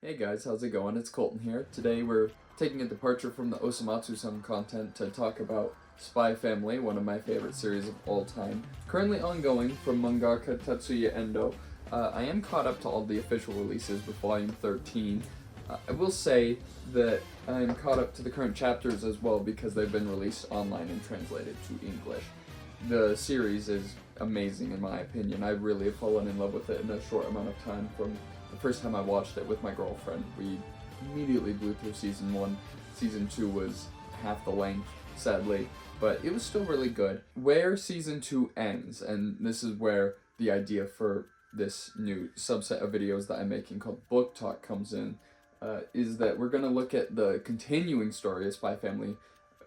Hey guys, how's it going? It's Colton here. Today we're taking a departure from the Osamatsu-san content to talk about Spy Family, one of my favorite series of all time. Currently ongoing from mangaka Tatsuya Endo. I am caught up to all the official releases with volume 13. I will say that I'm caught up to the current chapters as well because they've been released online and translated to English. The series is amazing in my opinion. I really have fallen in love with it in a short amount of time. From the first time I watched it with my girlfriend, we immediately blew through season 1. Season 2 was half the length, sadly, but it was still really good. Where season 2 ends, and this is where the idea for this new subset of videos that I'm making called Book Talk comes in, is that we're going to look at the continuing story of Spy Family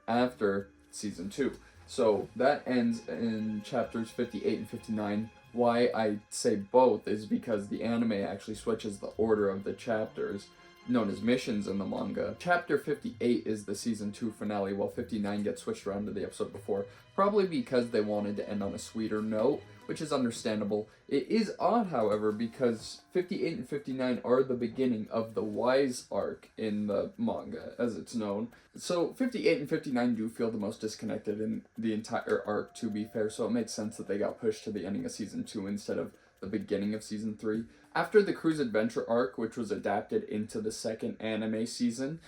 after season 2. So that ends in chapters 58 and 59. Why I say both is because the anime actually switches the order of the chapters, known as missions in the manga. Chapter 58 is the season 2 finale, while 59 gets switched around to the episode before, probably because they wanted to end on a sweeter note, which is understandable. It is odd, however, because 58 and 59 are the beginning of the Wise arc in the manga, as it's known. So 58 and 59 do feel the most disconnected in the entire arc, to be fair, so it makes sense that they got pushed to the ending of season 2 instead of the beginning of season 3. After the Cruise Adventure arc, which was adapted into the second anime season,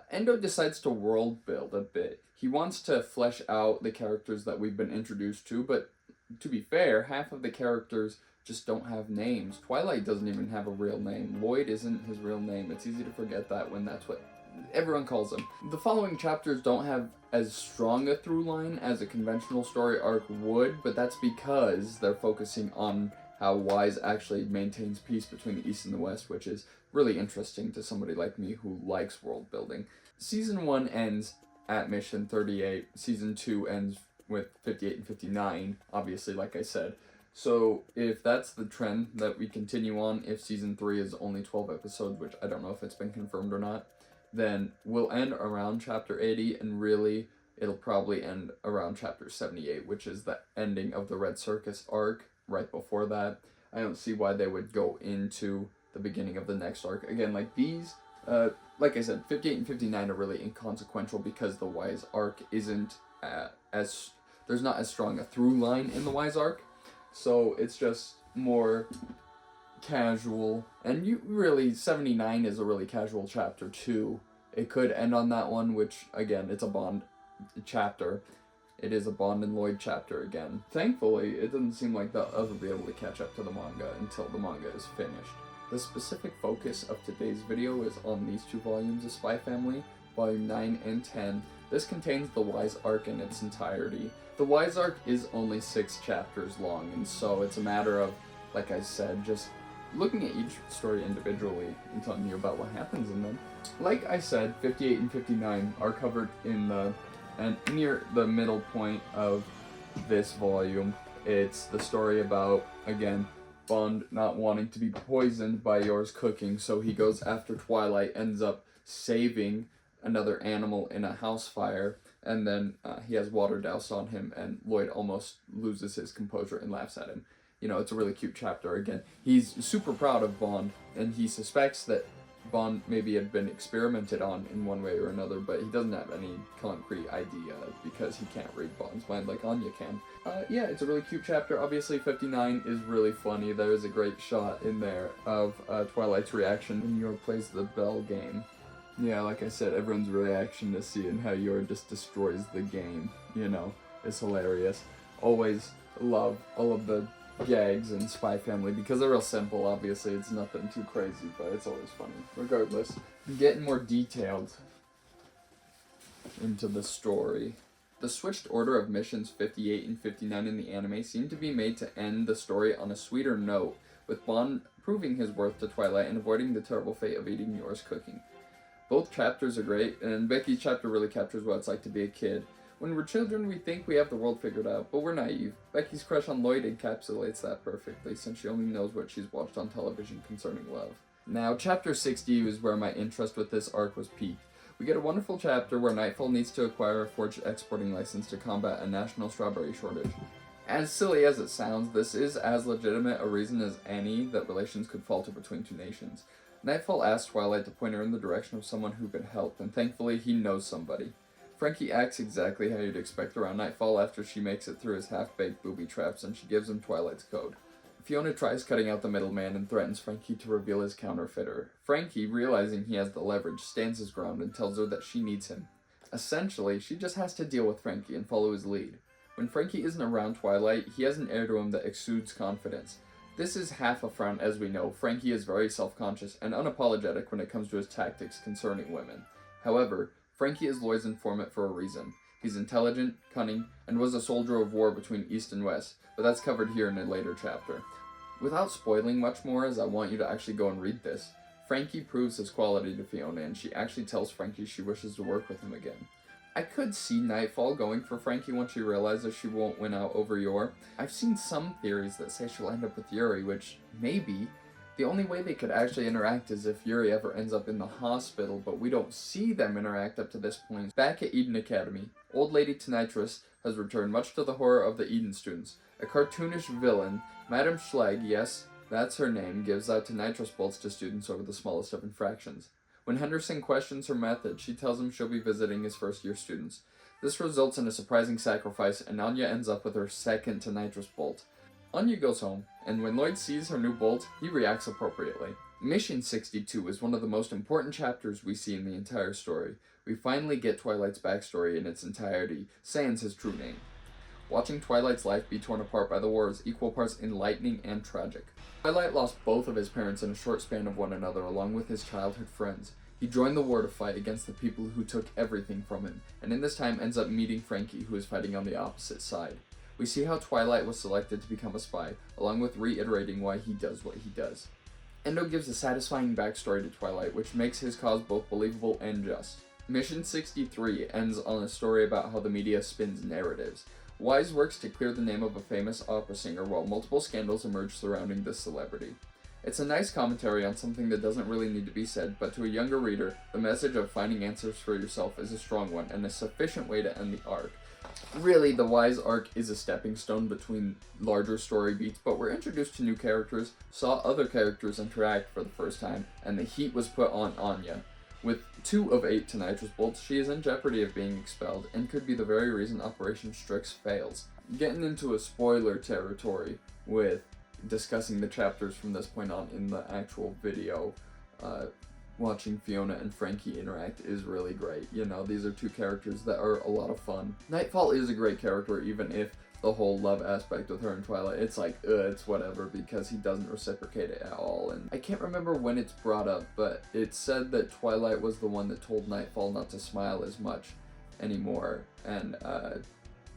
Endo decides to world build a bit. He wants to flesh out the characters that we've been introduced to, but to be fair, half of the characters just don't have names. Twilight doesn't even have a real name. Lloyd isn't his real name. It's easy to forget that when that's what everyone calls him. The following chapters don't have as strong a through line as a conventional story arc would, but that's because they're focusing on how Wise actually maintains peace between the East and the West, which is really interesting to somebody like me who likes world building. Season 1 ends at mission 38. Season 2 ends with 58 and 59, obviously, like I said. So if that's the trend that we continue on, if season 3 is only 12 episodes, which I don't know if it's been confirmed or not, then we'll end around chapter 80, and really it'll probably end around chapter 78, which is the ending of the Red Circus arc. Right before that, I don't see why they would go into the beginning of the next arc. Again, like these, like I said, 58 and 59 are really inconsequential because the Wise arc isn't there's not as strong a through line in the Wise arc, so it's just more casual. And you really, 79 is a really casual chapter too. It could end on that one, which again, it's a Bond chapter. It is a Bond and Lloyd chapter again. Thankfully, it doesn't seem like they'll ever be able to catch up to the manga until the manga is finished. The specific focus of today's video is on these two volumes of Spy Family, volume 9 and 10. This contains the Wise arc in its entirety. The Wise arc is only 6 chapters long, and so it's a matter of, like I said, just looking at each story individually and telling you about what happens in them. Like I said, 58 and 59 are covered in and near the middle point of this volume. It's the story about, again, Bond not wanting to be poisoned by Yor's cooking, so he goes after Twilight, ends up saving another animal in a house fire, and then he has water doused on him, and Lloyd almost loses his composure and laughs at him. You know, it's a really cute chapter. Again, he's super proud of Bond, and he suspects that Bond maybe had been experimented on in one way or another, but he doesn't have any concrete idea because he can't read Bond's mind like Anya can. Yeah, it's a really cute chapter. Obviously, 59 is really funny. There is a great shot in there of Twilight's reaction when Yor plays the bell game. Yeah, like I said, everyone's reaction to seeing how Yor just destroys the game, you know, is hilarious. Always love all of the gags in Spy Family because they're real simple. Obviously, it's nothing too crazy, but it's always funny. Regardless, getting more detailed into the story. The switched order of missions 58 and 59 in the anime seem to be made to end the story on a sweeter note, with Bond proving his worth to Twilight and avoiding the terrible fate of eating Yor's cooking. Both chapters are great, and Becky's chapter really captures what it's like to be a kid. When we're children, we think we have the world figured out, but we're naive. Becky's crush on Lloyd encapsulates that perfectly, since she only knows what she's watched on television concerning love. Now, chapter 60 is where my interest with this arc was peaked. We get a wonderful chapter where Nightfall needs to acquire a forged exporting license to combat a national strawberry shortage. As silly as it sounds, this is as legitimate a reason as any that relations could falter between two nations. Nightfall asks Twilight to point her in the direction of someone who could help, and thankfully he knows somebody. Frankie acts exactly how you'd expect around Nightfall after she makes it through his half-baked booby traps, and she gives him Twilight's code. Fiona tries cutting out the middleman and threatens Frankie to reveal his counterfeiter. Frankie, realizing he has the leverage, stands his ground and tells her that she needs him. Essentially, she just has to deal with Frankie and follow his lead. When Frankie isn't around Twilight, he has an air to him that exudes confidence. This is half a front, as we know. Frankie is very self-conscious and unapologetic when it comes to his tactics concerning women. However, Frankie is Lloyd's informant for a reason. He's intelligent, cunning, and was a soldier of war between East and West, but that's covered here in a later chapter. Without spoiling much more, as I want you to actually go and read this, Frankie proves his quality to Fiona, and she actually tells Frankie she wishes to work with him again. I could see Nightfall going for Frankie once she realizes she won't win out over Yor. I've seen some theories that say she'll end up with Yuri, which, maybe. The only way they could actually interact is if Yuri ever ends up in the hospital, but we don't see them interact up to this point. Back at Eden Academy, Old Lady Tonitrus has returned, much to the horror of the Eden students. A cartoonish villain, Madame Schlegg, yes, that's her name, gives out Tonitrus bolts to students over the smallest of infractions. When Henderson questions her method, she tells him she'll be visiting his first-year students. This results in a surprising sacrifice, and Anya ends up with her second Tonitrus bolt. Anya goes home, and when Lloyd sees her new bolt, he reacts appropriately. Mission 62 is one of the most important chapters we see in the entire story. We finally get Twilight's backstory in its entirety, sans his true name. Watching Twilight's life be torn apart by the war is equal parts enlightening and tragic. Twilight lost both of his parents in a short span of one another, along with his childhood friends. He joined the war to fight against the people who took everything from him, and in this time ends up meeting Frankie, who is fighting on the opposite side. We see how Twilight was selected to become a spy, along with reiterating why he does what he does. Endo gives a satisfying backstory to Twilight, which makes his cause both believable and just. Mission 63 ends on a story about how the media spins narratives. Wise works to clear the name of a famous opera singer while multiple scandals emerge surrounding this celebrity. It's a nice commentary on something that doesn't really need to be said, but to a younger reader, the message of finding answers for yourself is a strong one and a sufficient way to end the arc. Really, the Wise arc is a stepping stone between larger story beats, but we're introduced to new characters, saw other characters interact for the first time, and the heat was put on Anya. With 2 of 8 Tonitrus bolts, she is in jeopardy of being expelled, and could be the very reason Operation Strix fails. Getting into a spoiler territory with discussing the chapters from this point on in the actual video, watching Fiona and Frankie interact is really great. You know, these are 2 characters that are a lot of fun. Nightfall is a great character, even if the whole love aspect with her and Twilight, it's like, it's whatever, because he doesn't reciprocate it at all. And I can't remember when it's brought up, but it's said that Twilight was the one that told Nightfall not to smile as much anymore, and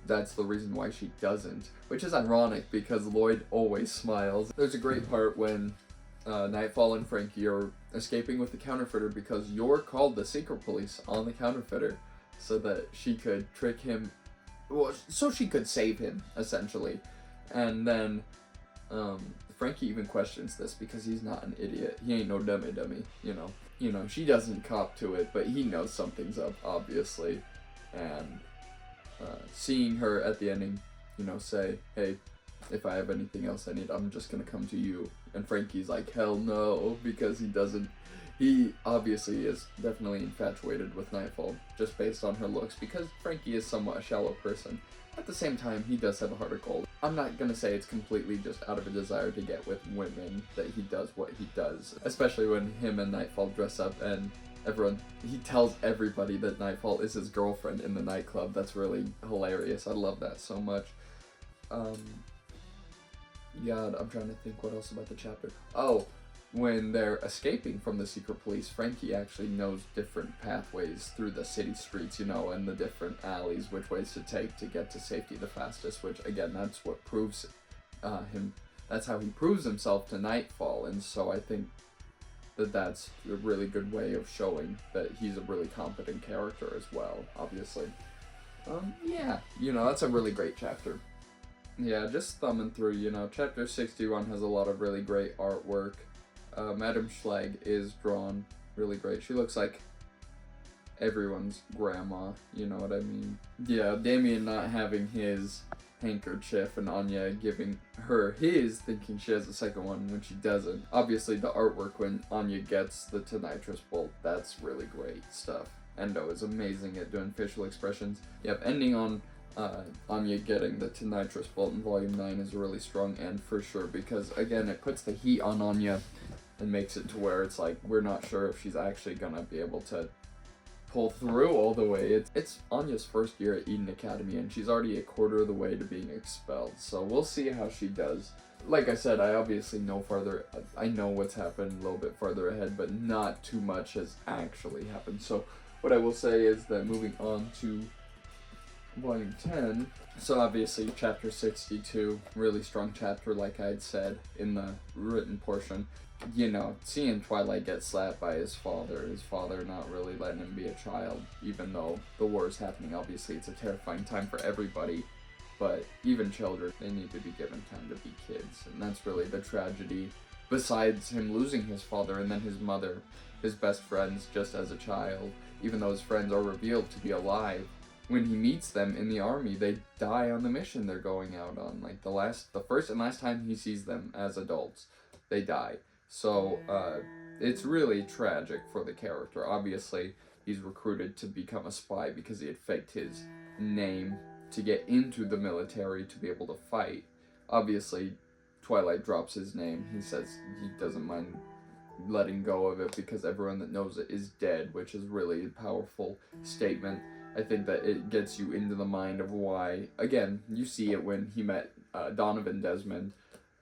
that's the reason why she doesn't, which is ironic because Lloyd always smiles. There's a great part when Nightfall and Frankie are escaping with the counterfeiter because Yor called the secret police on the counterfeiter so that she could trick him, well, so she could save him, essentially. And then Frankie even questions this because he's not an idiot. He ain't no dummy, you know. You know, she doesn't cop to it, but he knows something's up, obviously. And seeing her at the ending, you know, say, hey, if I have anything else I need, I'm just gonna come to you. And Frankie's like, hell no, because he obviously is definitely infatuated with Nightfall, just based on her looks, because Frankie is somewhat a shallow person. At the same time, he does have a heart of gold. I'm not gonna say it's completely just out of a desire to get with women that he does what he does, especially when him and Nightfall dress up and he tells everybody that Nightfall is his girlfriend in the nightclub. That's really hilarious. I love that so much. God, I'm trying to think what else about the chapter. Oh, when they're escaping from the secret police, Frankie actually knows different pathways through the city streets, you know, and the different alleys, which ways to take to get to safety the fastest, which, again, that's what proves that's how he proves himself to Nightfall, and so I think that that's a really good way of showing that he's a really competent character as well, obviously. Yeah, you know, that's a really great chapter. Yeah, just thumbing through, you know, chapter 61 has a lot of really great artwork. Madame Schlegg is drawn really great. She looks like everyone's grandma, you know what I mean? Yeah, Damien not having his handkerchief and Anya giving her his, thinking she has a second one when she doesn't. Obviously, the artwork when Anya gets the Tonitrus bolt, that's really great stuff. Endo is amazing at doing facial expressions. Yep, ending on Anya getting the Tonitrus bolt in Volume 9 is a really strong end for sure, because again, it puts the heat on Anya and makes it to where it's like, we're not sure if she's actually gonna be able to pull through all the way. It's Anya's first year at Eden Academy, and she's already a quarter of the way to being expelled, so we'll see how she does. Like I said, I obviously I know what's happened a little bit farther ahead, but not too much has actually happened. So what I will say is that moving on to Volume 10, so obviously Chapter 62, really strong chapter like I had said in the written portion. You know, seeing Twilight get slapped by his father not really letting him be a child, even though the war is happening. Obviously, it's a terrifying time for everybody, but even children, they need to be given time to be kids, and that's really the tragedy. Besides him losing his father and then his mother, his best friends just as a child, even though his friends are revealed to be alive, when he meets them in the army, they die on the mission they're going out on. Like the first and last time he sees them as adults, they die. So, it's really tragic for the character. Obviously, he's recruited to become a spy because he had faked his name to get into the military to be able to fight. Obviously, Twilight drops his name. He says he doesn't mind letting go of it because everyone that knows it is dead, which is really a powerful statement. I think that it gets you into the mind of why, again, you see it when he met Donovan Desmond,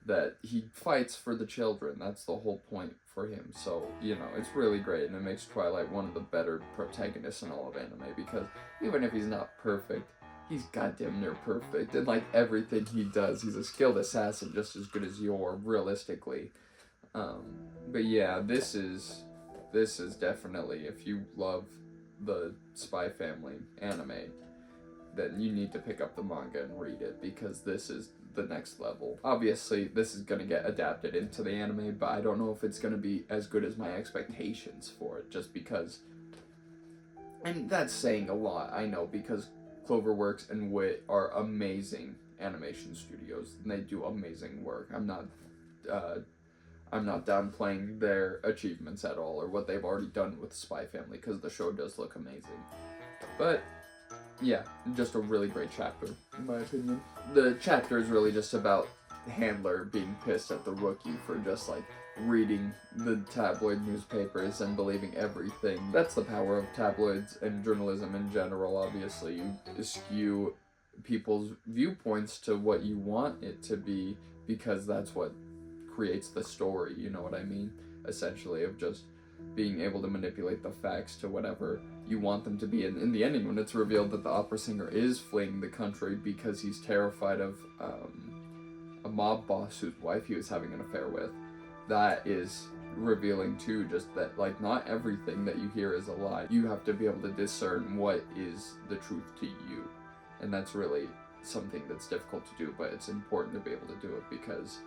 that he fights for the children. That's the whole point for him. So, you know, it's really great, and it makes Twilight one of the better protagonists in all of anime, because even if he's not perfect, he's goddamn near perfect. And like everything he does, he's a skilled assassin just as good as you're, realistically. But yeah, this is definitely, if you love the Spy Family anime, then you need to pick up the manga and read it, because this is the next level. Obviously, this is going to get adapted into the anime, but I don't know if it's going to be as good as my expectations for it, just because, and that's saying a lot, I know, because Cloverworks and WIT are amazing animation studios, and they do amazing work. I'm not downplaying their achievements at all, or what they've already done with Spy Family, because the show does look amazing. But yeah, just a really great chapter, in my opinion. The chapter is really just about Handler being pissed at the rookie for just, like, reading the tabloid newspapers and believing everything. That's the power of tabloids and journalism in general. Obviously, you skew people's viewpoints to what you want it to be, because that's what creates the story, you know what I mean? Essentially, of just being able to manipulate the facts to whatever you want them to be. And in the ending, when it's revealed that the opera singer is fleeing the country because he's terrified of a mob boss whose wife he was having an affair with, that is revealing too, just that, like, not everything that you hear is a lie. You have to be able to discern what is the truth to you. And that's really something that's difficult to do, but it's important to be able to do it, because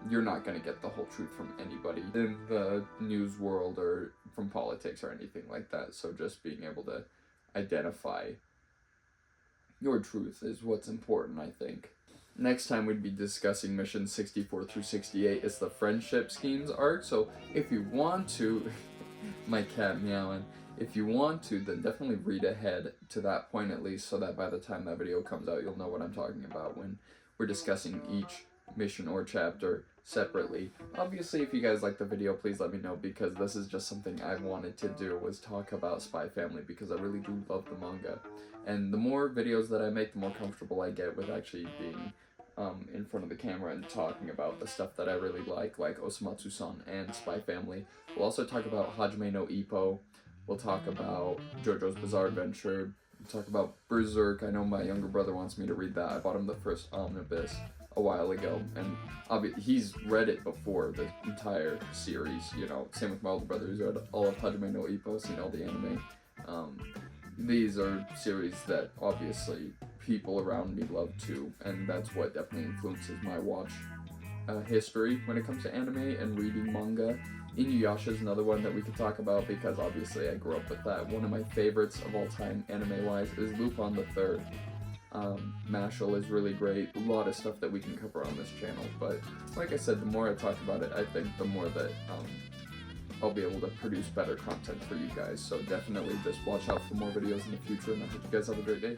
you're not going to get the whole truth from anybody in the news world or from politics or anything like that. So just being able to identify your truth is what's important, I think. Next time we'd be discussing missions 64 through 68. It's the Friendship Schemes arc. So if you want to, my cat meowing, if you want to, then definitely read ahead to that point at least, so that by the time that video comes out, you'll know what I'm talking about when we're discussing each mission or chapter separately. Obviously, if you guys like the video, please let me know, because this is just something I wanted to do, was talk about Spy Family, because I really do love the manga. And the more videos that I make, the more comfortable I get with actually being in front of the camera and talking about the stuff that I really like Osomatsu-san and Spy Family. We'll also talk about Hajime no Ippo. We'll talk about JoJo's Bizarre Adventure. We'll talk about Berserk. I know my younger brother wants me to read that. I bought him the first omnibus a while ago, and he's read it before, the entire series, you know. Same with my older brother, who's read all of Hajime no Ippo, seen all the anime. These are series that obviously people around me love too, and that's what definitely influences my watch history when it comes to anime and reading manga. Inuyasha is another one that we could talk about, because obviously I grew up with that. One of my favorites of all time anime-wise is Lupin the Third. Mashal is really great. A lot of stuff that we can cover on this channel, but like I said, the more I talk about it, I think the more that I'll be able to produce better content for you guys. So definitely just watch out for more videos in the future, and I hope you guys have a great day.